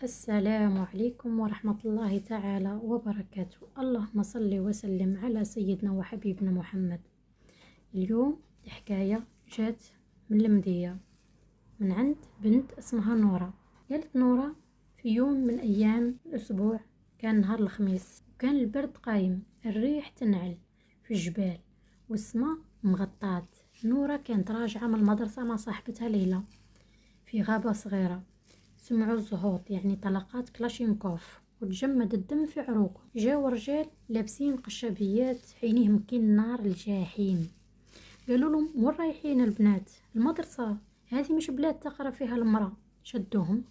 السلام عليكم ورحمة الله تعالى وبركاته. اللهم صل وسلم على سيدنا وحبيبنا محمد. اليوم الحكاية جات من المدية، من عند بنت اسمها نورة. قالت نورة في يوم من أيام الأسبوع، كان نهار الخميس، وكان البرد قايم، الريح تنعل في الجبال والسماء مغطات. نورة كانت راجعة من المدرسة مع صاحبتها ليلى في غابة صغيرة. سمعوا الزهوط، يعني طلقات كلاشينكوف، وتجمد الدم في عروقهم. جاو رجال لابسين قشابيات عينيهم كي النار الجحيم. قالوا لهم: وين رايحين البنات؟ المدرسة هذه مش بلاد تقرا فيها المرأة. شدوهم.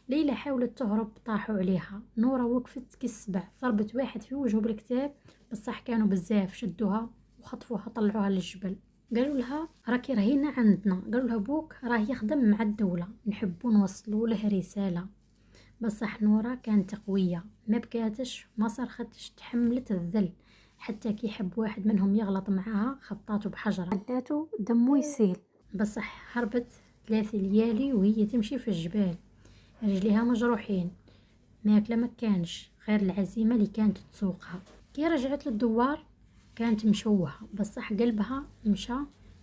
ليلى حاولت تهرب، طاحوا عليها. نورة وقفت كالسبع، ضربت واحد في وجهه بالكتاب، بصح كانوا بزاف، شدوها وخطفوها طلعوها للجبل. قالوا لها: راكي رهينة عندنا. قالوا لها: بوك راه يخدم مع الدولة، نحبوا نوصلوا له رسالة. بصح نورة كانت قوية، ما بكاتش ما صرختش، تحملت الذل. حتى كي حب واحد منهم يغلط معاها خبطاته بحجرة، خلاتو دمو يسيل. بصح هربت 3 ليالي وهي تمشي في الجبال، رجليها مجروحين، ماكله ما كانش غير العزيمة اللي كانت تسوقها. كي رجعت للدوار كانت مشوهة، بصح قلبها مشى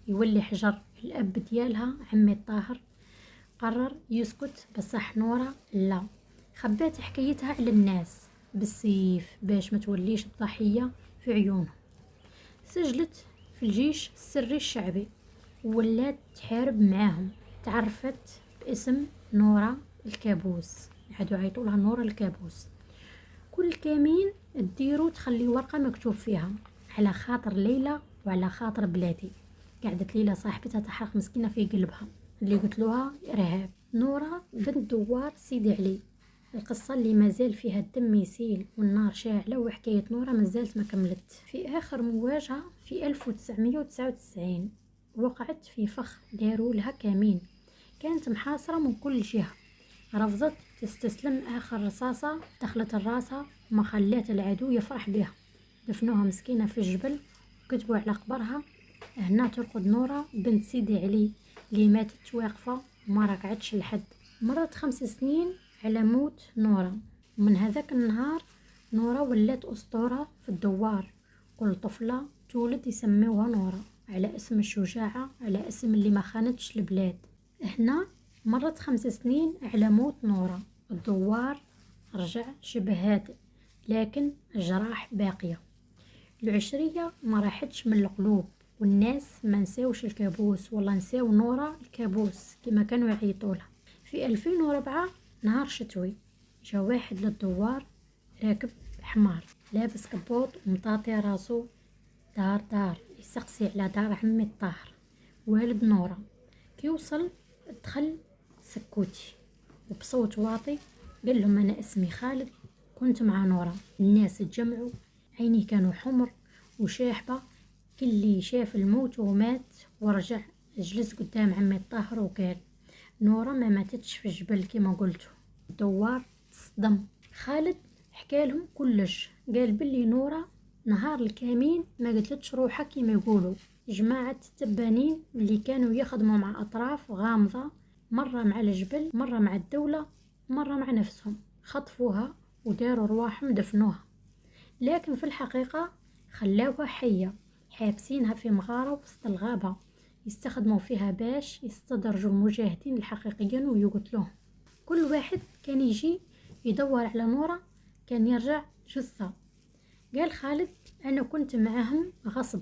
يولي حجر. الأب ديالها عمي الطاهر قرر يسكت، بصح نورة لا، خبات حكايتها على الناس بالسيف باش ما توليش الضحية في عيونهم. سجلت في الجيش السري الشعبي وولات تحارب معاهم. تعرفت باسم نورة الكابوس، عادوا عيطوا لها نورة الكابوس. كل كمين تديرو تخلي ورقة مكتوب فيها: على خاطر ليلى وعلى خاطر بلادي. قعدت ليلى صاحبتها تحرق مسكينة في قلبها اللي قتلوها إرهاب. نورة بنت دوار سيدي علي، القصة اللي مازال فيها الدم يسيل والنار شاعلة، وحكاية نورة مازالت ما كملت. في آخر مواجهة في 1999 وقعت في فخ داروا لها كمين، كانت محاصرة من كل جهة. رفضت تستسلم، آخر رصاصة دخلت الراسها وما خلات العدو يفرح بها. دفنوها مسكينة في الجبل وكتبوا على قبرها: هنا ترقد نورة بنت سيدي علي اللي ماتت واقفة وما ركعتش لحد. مرت 5 سنين على موت نورة، ومن هذاك النهار نورة ولات أسطورة في الدوار. كل طفلة تولد يسميوها نورة على اسم الشجاعة، على اسم اللي ما خانتش البلاد. هنا مرت 5 سنين على موت نورة، الدوار رجع شبه هادئ، لكن الجراح باقية. العشرية ما راحتش من القلوب، والناس ما نساوش الكابوس، والله نساو نورة الكابوس كما كانوا يعيطولها. في 2004 نهار شتوي جا واحد للدوار راكب حمار لابس كبوط ومطاطي راسو دار دار يسقسي على دار عمي الطاهر والد نورة. كي وصل دخل سكوتي وبصوت واطي قال لهم: أنا اسمي خالد، كنت مع نورة. الناس تجمعوا، عيني كانوا حمر وشاحبة، كل شاف الموت ومات. ورجع جلس قدام عمي الطاهر وقال: نورة ما ماتتش في الجبل كما قلتوا. الدوار تصدم. خالد حكى لهم كلش، قال باللي نورة نهار الكمين ما قتلتش روحها كما يقولوا. جماعة التبانين اللي كانوا يخدموا مع أطراف غامضة، مرة مع الجبل، مرة مع الدولة، مرة مع نفسهم، خطفوها وداروا رواحهم دفنوها، لكن في الحقيقة خلاوها حية، حابسينها في مغارة وسط الغابة يستخدموا فيها باش يستدرجوا المجاهدين الحقيقيين ويقتلوهم. كل واحد كان يجي يدور على نورة كان يرجع جثة. قال خالد: أنا كنت معهم غصب،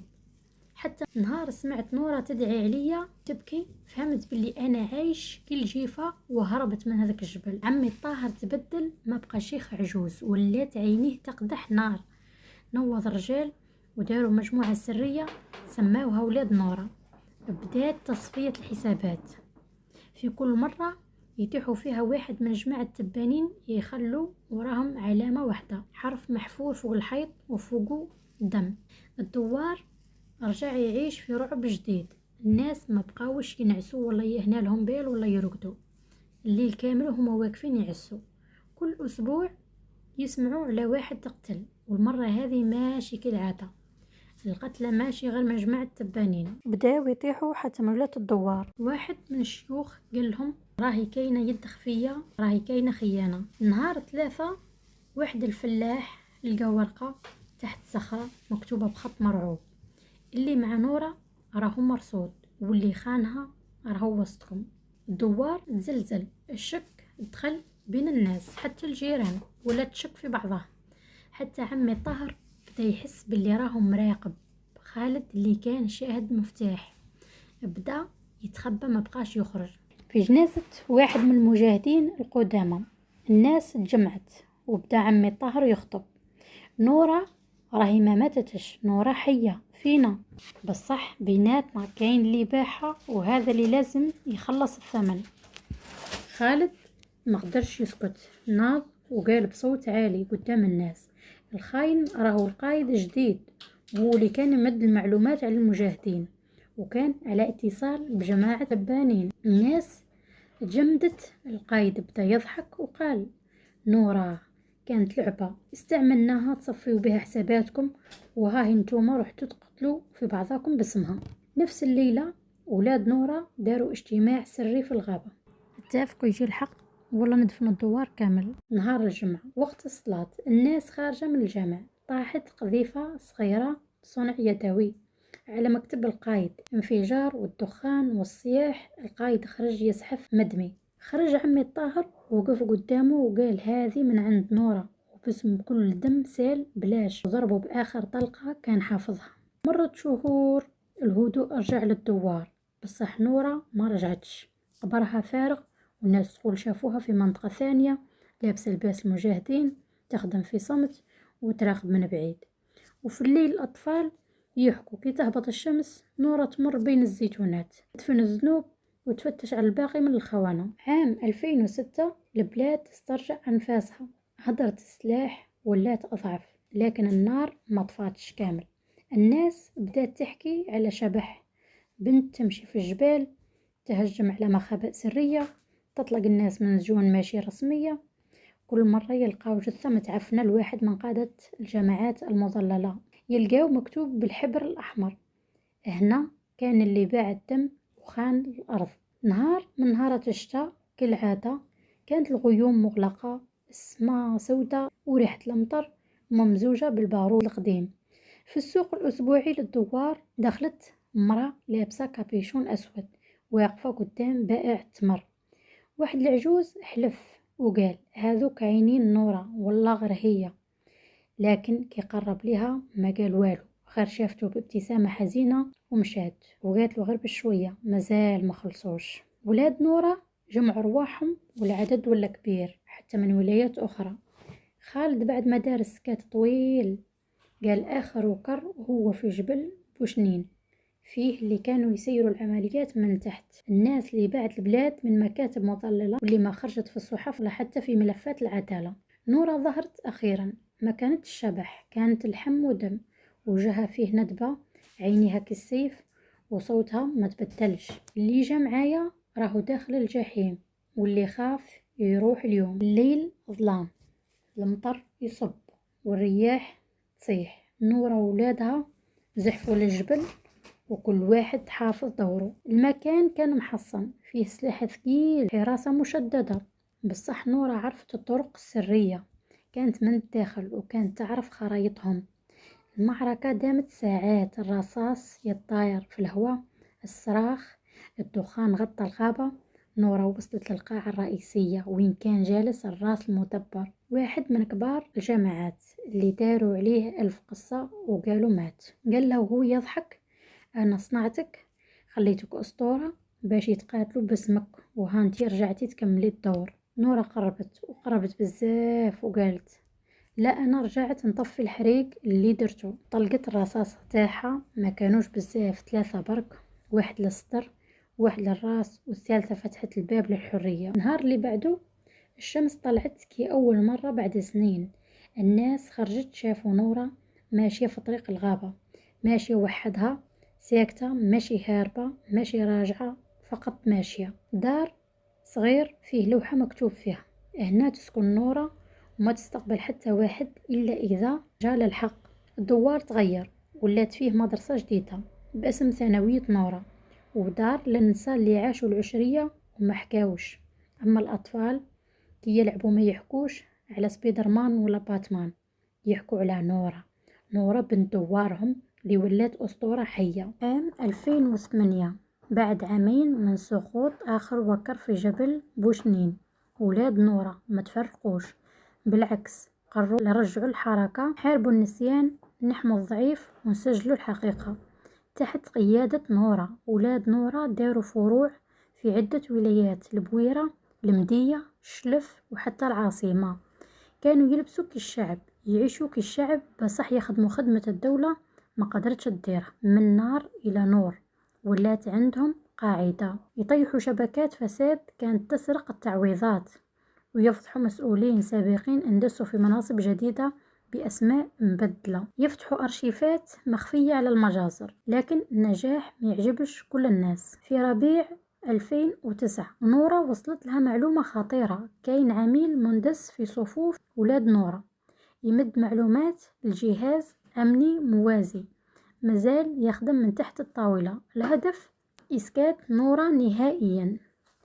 حتى نهار سمعت نورة تدعي عليا تبكي فهمت باللي أنا عايش كل جيفة وهربت من هذاك الجبل. عمي الطاهر تبدل، ما بقى شيخ عجوز، ولات عينيه تقدح نار. نوض رجال وداروا مجموعة سرية سماوها ولاد نورة. بدات تصفية الحسابات، في كل مرة يتيحوا فيها واحد من جماعة التبانين يخلوا وراهم علامة واحدة، حرف محفور فوق الحيط وفوقه دم. الدوار رجع يعيش في رعب جديد، الناس ما بقاوش ينعسوا ولا يهنا لهم بال ولا يرقدوا، الليل كامل هما واقفين يعسوا. كل أسبوع يسمعوا على واحد تقتل، والمرة هذه ماشي كالعادة. القتلى ماشي غير مجموعة تبانين. بداو يطيحوا حتى مولات الدوار. واحد من الشيوخ قال لهم راهي كاينة يد خفية، راهي كاينة خيانة. نهار 3 واحد الفلاح لقى ورقة تحت صخرة مكتوبة بخط مرعوب: اللي مع نورة راهو مرصود، واللي خانها راهو وسطكم. الدوار تزلزل، الشك دخل بين الناس، حتى الجيران ولا تشك في بعضها. حتى عمي طاهر بدا يحس باللي راهم مراقب. خالد اللي كان شاهد مفتاح بدا يتخبى، ما بقاش يخرج. في جنازة واحد من المجاهدين القدامى الناس تجمعت، وبدا عمي طاهر يخطب: نورة راهي ما ماتتش، نورة حية فينا، بصح بيناتنا كاين اللي باعها، وهذا اللي لازم يخلص الثمن. خالد ما قدرش يسكت، ناض وقال بصوت عالي قدام الناس: الخاين راهو القايد جديد، هو اللي كان يمد المعلومات على المجاهدين، وكان على اتصال بجماعة تبانين. الناس تجمدت. القايد بدا يضحك وقال: نورة كانت لعبة استعملناها تصفيوا بها حساباتكم، وها انتوما رحتوا تقتلوا في بعضاكم باسمها. نفس الليلة أولاد نورة داروا اجتماع سري في الغابة، اتفقوا يجي الحق ولا ندفنوا الدوار كامل. نهار الجمعة وقت الصلاة الناس خارجة من الجامع، طاحت قذيفة صغيرة صنع يدوي على مكتب القايد. انفجار والدخان والصياح. القايد خرج يزحف مدمي. خرج عمي الطاهر ووقف قدامه وقال: هذه من عند نورة، وباسم كل دم سال بلاش، وضربه بآخر طلقة كان حافظها. مرت شهور، الهدوء رجع للدوار، بصح نورة ما رجعتش. قبرها فارغ، والناس تقول شافوها في منطقة ثانية لابسة لباس المجاهدين، تخدم في صمت وتراقب من بعيد. وفي الليل الأطفال يحكوا كي تهبط الشمس نورة تمر بين الزيتونات، تدفن الذنوب وتفتش على الباقي من الخونة. عام 2006 البلاد استرجع أنفاسها، هدرت السلاح ولات أضعف، لكن النار ما طفاتش كامل. الناس بدأت تحكي على شبح، بنت تمشي في الجبال، تهجم على مخابئ سرية، تطلق الناس من سجون ماشي رسمية. كل مرة يلقاو جثة متعفنة لواحد من قادة الجماعات المضللة، يلقاو مكتوب بالحبر الأحمر: هنا كان اللي باع الدم وخان الأرض. نهار من نهارات الشتاء كالعادة كانت الغيوم مغلقة، السماء سوداء وريحة المطر ممزوجة بالبارود القديم. في السوق الأسبوعي للدوار دخلت امرأة لابسة كابيشون أسود واقفة قدام بائع التمر. واحد العجوز حلف وقال: هذوك عينين نورة والله غير هي. لكن كي قرب لها ما قال والو، غير شافته بابتسامة حزينة ومشات، وقالت له غير بشوية مازال ما خلصوش. ولاد نورة جمعوا رواحهم والعدد ولا كبير حتى من ولايات أخرى. خالد بعد ما دار سكات طويل قال: آخر وكر هو في جبل بوشنين، فيه اللي كانوا يسيروا العمليات من تحت، الناس اللي باعت البلاد من مكاتب مضللة واللي ما خرجت في الصحف ولا حتى في ملفات العدالة. نورة ظهرت أخيرا، ما كانت الشبح، كانت لحم ودم، وجهها فيه ندبة، عينيها كالسيف، وصوتها ما تبدلش: اللي جا معايا راهو داخل الجحيم، واللي خاف يروح اليوم. الليل ظلام، المطر يصب والرياح تصيح. نورة وولادها زحفوا للجبل وكل واحد حافظ دوره. المكان كان محصن، فيه سلاح ثقيل، حراسة مشددة، بصح نورة عرفت الطرق السرية، كانت من الداخل وكانت تعرف خرايطهم. المعركة دامت ساعات، الرصاص يطاير في الهواء، الصراخ، الدخان غطى الغابة. نورة وصلت للقاعة الرئيسية وين كان جالس الراس المدبر، واحد من كبار الجماعات اللي داروا عليه 1000 قصة وقالوا مات. قال له وهو يضحك: أنا صنعتك، خليتك أسطورة باش يتقاتلوا باسمك، وهانتي رجعتي تكملي الدور. نورة قربت بزاف وقالت: لا، أنا رجعت نطفي الحريق اللي درته. طلقت الرصاص تاعها، ما كانوش بزاف، 3 برك، واحد للصدر واحد للراس والثالثة فتحت الباب للحرية. النهار اللي بعده الشمس طلعت كي أول مرة بعد سنين. الناس خرجت، شافوا نورة ماشية في طريق الغابة، ماشية وحدها، ساكتة، ماشي هاربة ماشي راجعة، فقط ماشية. دار صغير فيه لوحة مكتوب فيها: هنا تسكن نورة وما تستقبل حتى واحد إلا إذا جاء للحق. الدوار تغير، ولات فيه مدرسة جديدة باسم ثانوية نورة، ودار للنساء اللي عاشوا العشرية وما حكاوش. أما الأطفال كي يلعبوا ما يحكوش على سبايدر مان ولا باتمان، يحكوا على نورة، نورة بنت دوارهم اللي ولات أسطورة حية. عام 2008 بعد عامين من سقوط آخر وكر في جبل بوشنين، ولاد نورة ما تفرقوش، بالعكس قرروا يرجعوا الحركة، حاربوا النسيان، نحموا الضعيف ونسجلوا الحقيقة. تحت قيادة نورة، ولاد نورة داروا فروع في عدة ولايات: البويرة، المدية، الشلف وحتى العاصمة. كانوا يلبسوا كالشعب، يعيشوا كالشعب، بصح يخدموا خدمة الدولة ما قدرتش تديرها. من نار إلى نور ولات عندهم قاعدة، يطيحوا شبكات فساد كانت تسرق التعويضات، ويفضحوا مسؤولين سابقين اندسوا في مناصب جديدة بأسماء مبدلة، يفتحوا أرشيفات مخفية على المجازر. لكن النجاح ما يعجبش كل الناس. في ربيع 2009 نورة وصلت لها معلومة خطيرة: كاين عميل مندس في صفوف ولاد نورة يمد معلومات لجهاز أمني موازي مازال يخدم من تحت الطاولة. الهدف إسكات نورة نهائيا.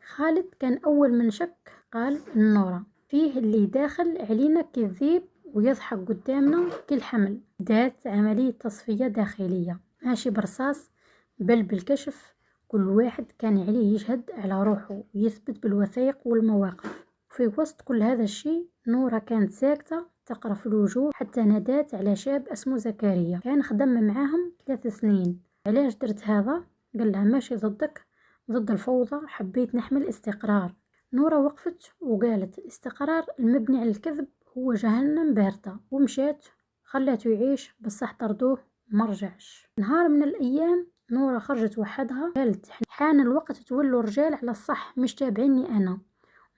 خالد كان أول من شك، قال النورة فيه اللي داخل علينا كذيب ويضحك قدامنا كالحمل. دات عملية تصفية داخلية، ماشي برصاص بل بالكشف. كل واحد كان عليه يشهد على روحه ويثبت بالوثائق والمواقف. في وسط كل هذا الشيء نورة كانت ساكتة تقرأ في الوجوه، حتى نادات على شاب اسمه زكريا كان خدم معاهم 3 سنين. علاش درت هذا؟ قال لها ماشي ضدك، ضد الفوضى، حبيت نحمل استقرار. نورة وقفت وقالت: الاستقرار المبني على الكذب هو جهنم باردة. ومشات، خلاته يعيش، بصح طردوه مرجعش. نهار من الأيام نورة خرجت وحدها، قالت: حان الوقت تولوا رجال على الصح، مش تابعيني أنا.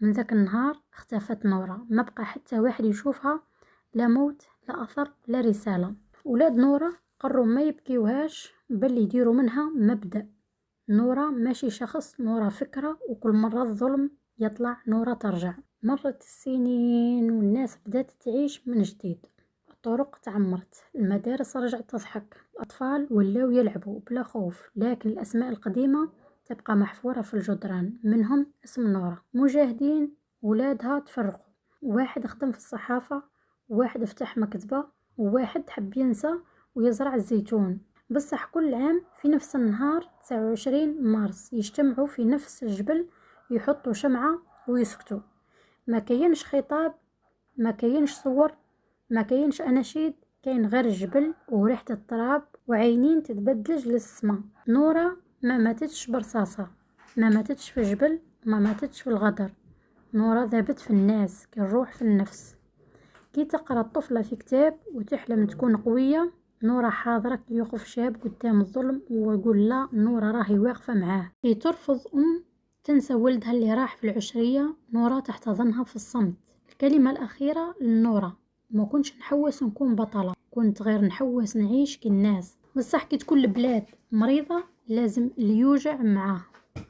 من ذاك النهار اختفت نورة، ما بقى حتى واحد يشوفها، لا موت لا أثر لا رسالة. ولاد نورة قرروا ما يبكيوهاش بل يديروا منها مبدأ. نورة ماشي شخص، نورة فكرة، وكل مرة الظلم يطلع نورة ترجع. مرت السنين والناس بدأت تعيش من جديد، الطرق تعمرت، المدارس رجعت تضحك، الأطفال ولاو يلعبوا بلا خوف، لكن الأسماء القديمة تبقى محفورة في الجدران، منهم اسم نورة. مجاهدين ولادها تفرقوا، واحد خدم في الصحافة، وواحد فتح مكتبة، وواحد حب ينسى ويزرع الزيتون. بصح كل عام في نفس النهار 29 مارس يجتمعوا في نفس الجبل، يحطوا شمعة ويسكتوا. ما كاينش خطاب، ما كاينش صور، ما كاينش أناشيد، كاين غير الجبل وريحة التراب وعينين تتبدلج للسما. نورة ما ماتتش برصاصة، ما ماتتش في الجبل، ما ماتتش في الغدر. نورة ذابت في الناس كالروح في النفس. كي تقرأ الطفلة في كتاب وتحلم تكون قوية، نورة حاضرة كي يوقف شاب قدام الظلم ويقول لا، نورة راهي واقفة معاه. كي ترفض تنسى ولدها اللي راح في العشرية، نورة تحتضنها في الصمت. الكلمة الأخيرة لنورة: ما كنتش نحوس نكون بطلة، كنت غير نحوس نعيش كالناس. بصح كي تكون البلاد مريضة لازم اللي يوجع معاه.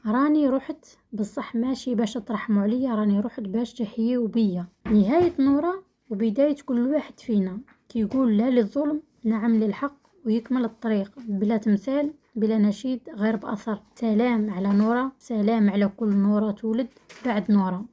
راني رحت بصح ماشي باش ترحموا عليا، راني رحت باش تحييوا بيا. نهاية نورة وبداية كل واحد فينا كي يقول لا للظلم، نعم للحق، ويكمل الطريق بلا تمثال بلا نشيد، غير بأثر. سلام على نورة، سلام على كل نورة تولد بعد نورة.